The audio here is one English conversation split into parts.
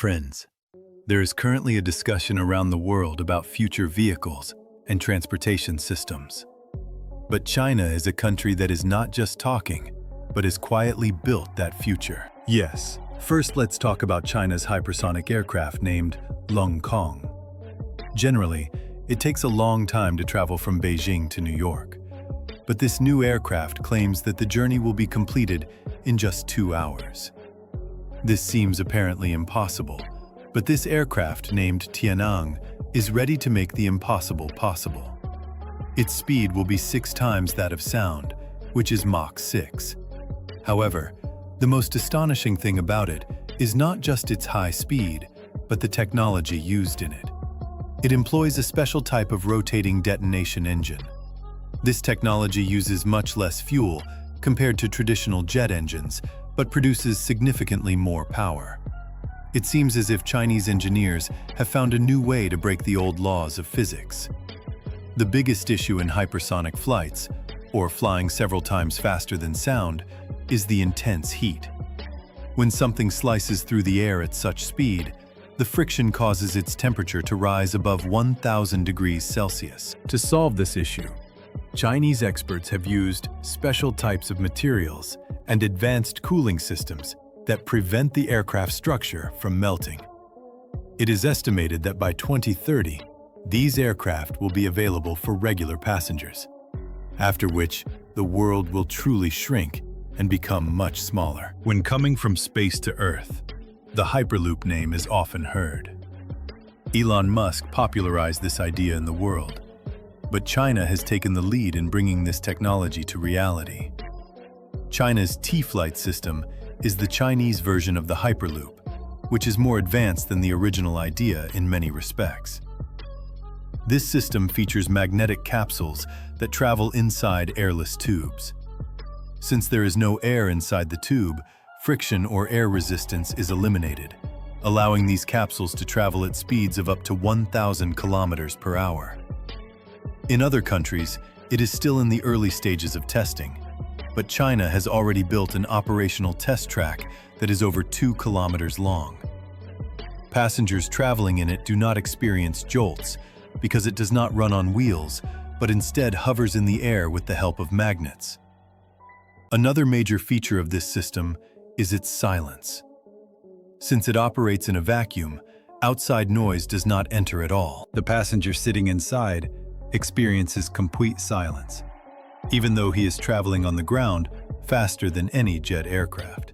Friends, there is currently a discussion around the world about future vehicles and transportation systems. But China is a country that is not just talking, but has quietly built that future. Yes, first let's talk about China's hypersonic aircraft named Longkong. Generally, it takes a long time to travel from Beijing to New York. But this new aircraft claims that the journey will be completed in just 2 hours. This seems apparently impossible, but this aircraft named Tianang is ready to make the impossible possible. Its speed will be 6 times that of sound, which is Mach 6. However, the most astonishing thing about it is not just its high speed, but the technology used in it. It employs a special type of rotating detonation engine. This technology uses much less fuel compared to traditional jet engines, but produces significantly more power. It seems as if Chinese engineers have found a new way to break the old laws of physics. The biggest issue in hypersonic flights, or flying several times faster than sound, is the intense heat. When something slices through the air at such speed, the friction causes its temperature to rise above 1,000 degrees Celsius. To solve this issue, Chinese experts have used special types of materials and advanced cooling systems that prevent the aircraft structure from melting. It is estimated that by 2030, these aircraft will be available for regular passengers, after which the world will truly shrink and become much smaller. When coming from space to Earth, the Hyperloop name is often heard. Elon Musk popularized this idea in the world, but China has taken the lead in bringing this technology to reality. China's T-Flight system is the Chinese version of the Hyperloop, which is more advanced than the original idea in many respects. This system features magnetic capsules that travel inside airless tubes. Since there is no air inside the tube, friction or air resistance is eliminated, allowing these capsules to travel at speeds of up to 1,000 kilometers per hour. In other countries, it is still in the early stages of testing, but China has already built an operational test track that is over 2 kilometers long. Passengers traveling in it do not experience jolts because it does not run on wheels, but instead hovers in the air with the help of magnets. Another major feature of this system is its silence. Since it operates in a vacuum, outside noise does not enter at all. The passenger sitting inside experiences complete silence, even though he is traveling on the ground faster than any jet aircraft.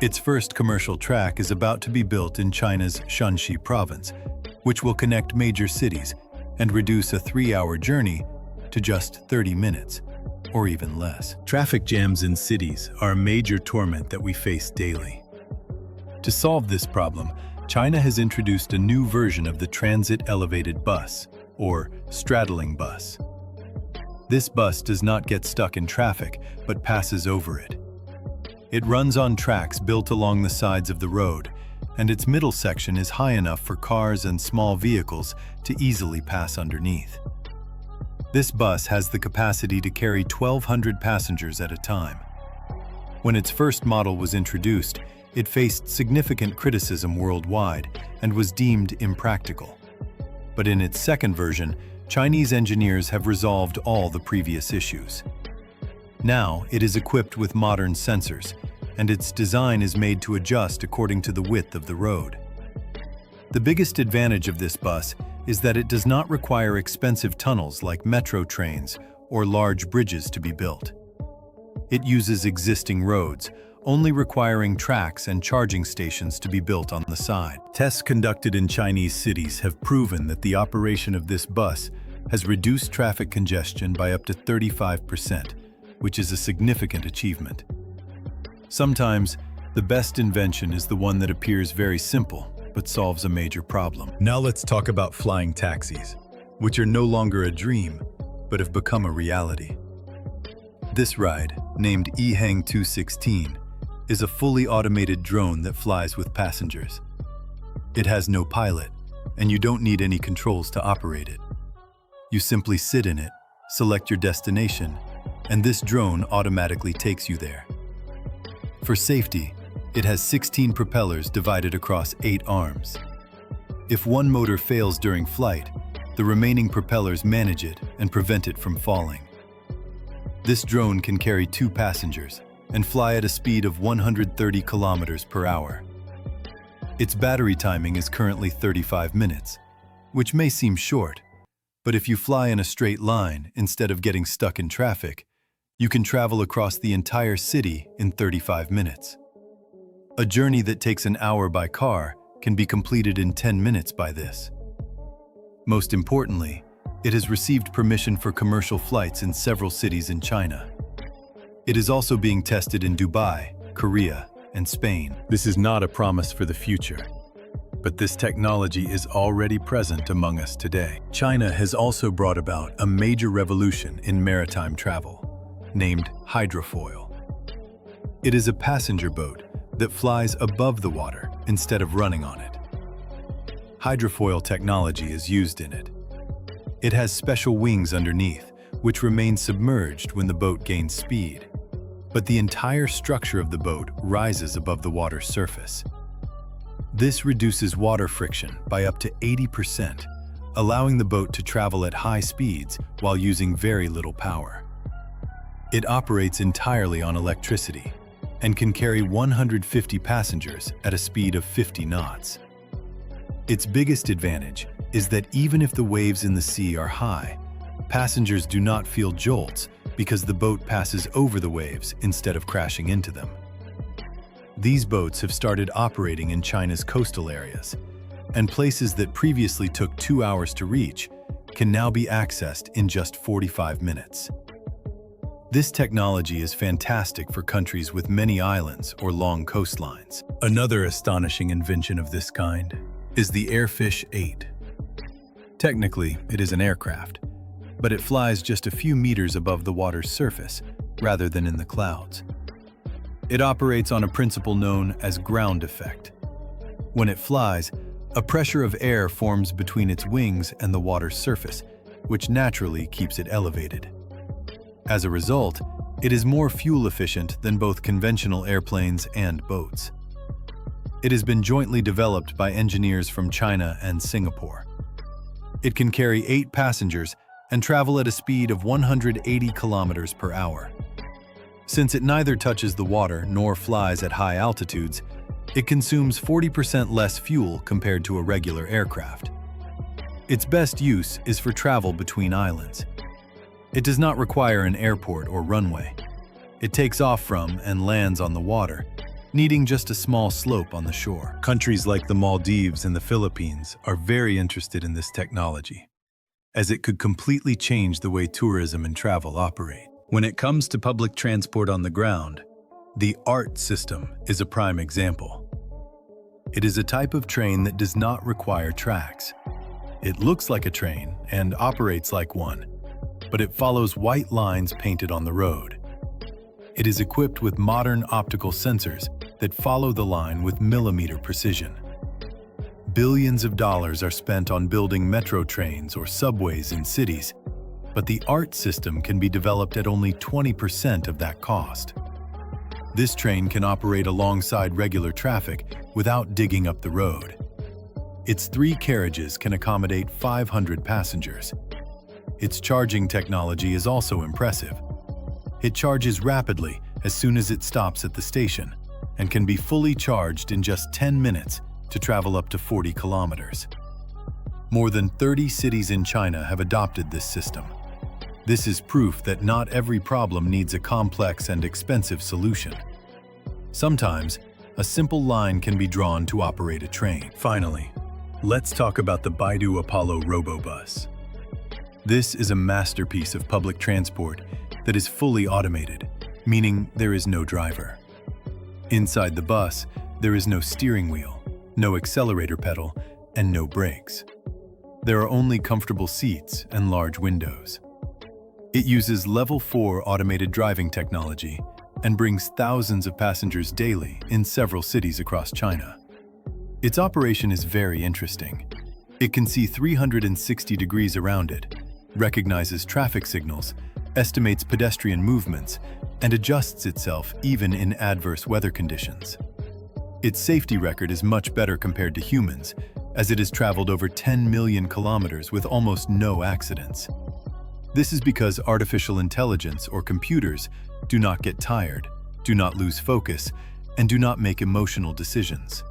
Its first commercial track is about to be built in China's Shanxi province, which will connect major cities and reduce a 3-hour journey to just 30 minutes, or even less. Traffic jams in cities are a major torment that we face daily. To solve this problem, China has introduced a new version of the transit elevated bus, or straddling bus. This bus does not get stuck in traffic, but passes over it. It runs on tracks built along the sides of the road, and its middle section is high enough for cars and small vehicles to easily pass underneath. This bus has the capacity to carry 1,200 passengers at a time. When its first model was introduced, it faced significant criticism worldwide and was deemed impractical. But in its second version, Chinese engineers have resolved all the previous issues. Now, it is equipped with modern sensors, and its design is made to adjust according to the width of the road. The biggest advantage of this bus is that it does not require expensive tunnels like metro trains or large bridges to be built. It uses existing roads, only requiring tracks and charging stations to be built on the side. Tests conducted in Chinese cities have proven that the operation of this bus has reduced traffic congestion by up to 35%, which is a significant achievement. Sometimes, the best invention is the one that appears very simple, but solves a major problem. Now let's talk about flying taxis, which are no longer a dream, but have become a reality. This ride, named Ehang 216, is a fully automated drone that flies with passengers. It has no pilot, and you don't need any controls to operate it. You simply sit in it, select your destination, and this drone automatically takes you there. For safety, It has 16 propellers divided across 8 arms. If one motor fails during flight, the remaining propellers manage it and prevent it from falling. This drone can carry 2 passengers and fly at a speed of 130 kilometers per hour. Its battery timing is currently 35 minutes, which may seem short, but if you fly in a straight line instead of getting stuck in traffic, you can travel across the entire city in 35 minutes. A journey that takes an hour by car can be completed in 10 minutes by this. Most importantly, it has received permission for commercial flights in several cities in China. It is also being tested in Dubai, Korea, and Spain. This is not a promise for the future, but this technology is already present among us today. China has also brought about a major revolution in maritime travel, named hydrofoil. It is a passenger boat that flies above the water instead of running on it. Hydrofoil technology is used in it. It has special wings underneath, which remain submerged when the boat gains speed. But the entire structure of the boat rises above the water's surface. This reduces water friction by up to 80%, allowing the boat to travel at high speeds while using very little power. It operates entirely on electricity and can carry 150 passengers at a speed of 50 knots. Its biggest advantage is that even if the waves in the sea are high, passengers do not feel jolts because the boat passes over the waves instead of crashing into them. These boats have started operating in China's coastal areas, and places that previously took 2 hours to reach can now be accessed in just 45 minutes. This technology is fantastic for countries with many islands or long coastlines. Another astonishing invention of this kind is the Airfish 8. Technically, it is an aircraft, but it flies just a few meters above the water's surface rather than in the clouds. It operates on a principle known as ground effect. When it flies, a pressure of air forms between its wings and the water's surface, which naturally keeps it elevated. As a result, it is more fuel efficient than both conventional airplanes and boats. It has been jointly developed by engineers from China and Singapore. It can carry 8 passengers and travel at a speed of 180 kilometers per hour. Since it neither touches the water nor flies at high altitudes, it consumes 40% less fuel compared to a regular aircraft. Its best use is for travel between islands. It does not require an airport or runway. It takes off from and lands on the water, needing just a small slope on the shore. Countries like the Maldives and the Philippines are very interested in this technology, as it could completely change the way tourism and travel operate. When it comes to public transport on the ground, the ART system is a prime example. It is a type of train that does not require tracks. It looks like a train and operates like one, but it follows white lines painted on the road. It is equipped with modern optical sensors that follow the line with millimeter precision. Billions of dollars are spent on building metro trains or subways in cities, but the ART system can be developed at only 20% of that cost. This train can operate alongside regular traffic without digging up the road. Its 3 carriages can accommodate 500 passengers. Its charging technology is also impressive. It charges rapidly as soon as it stops at the station and can be fully charged in just 10 minutes to travel up to 40 kilometers. More than 30 cities in China have adopted this system. This is proof that not every problem needs a complex and expensive solution. Sometimes, a simple line can be drawn to operate a train. Finally, let's talk about the Baidu Apollo Robobus. This is a masterpiece of public transport that is fully automated, meaning there is no driver. Inside the bus, there is no steering wheel, no accelerator pedal, and no brakes. There are only comfortable seats and large windows. It uses Level 4 automated driving technology and brings thousands of passengers daily in several cities across China. Its operation is very interesting. It can see 360 degrees around it, recognizes traffic signals, estimates pedestrian movements, and adjusts itself even in adverse weather conditions. Its safety record is much better compared to humans, as it has traveled over 10 million kilometers with almost no accidents. This is because artificial intelligence or computers do not get tired, do not lose focus, and do not make emotional decisions.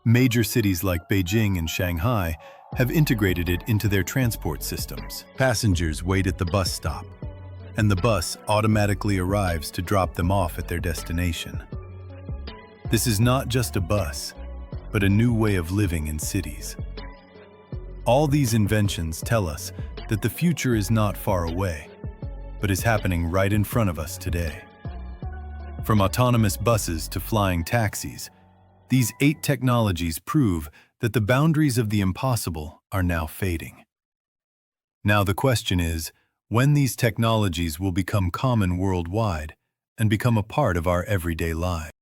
Major cities like Beijing and Shanghai have integrated it into their transport systems. Passengers wait at the bus stop, and the bus automatically arrives to drop them off at their destination. This is not just a bus, but a new way of living in cities. All these inventions tell us that the future is not far away, but is happening right in front of us today. From autonomous buses to flying taxis, these 8 technologies prove that the boundaries of the impossible are now fading. Now the question is, when these technologies will become common worldwide and become a part of our everyday lives.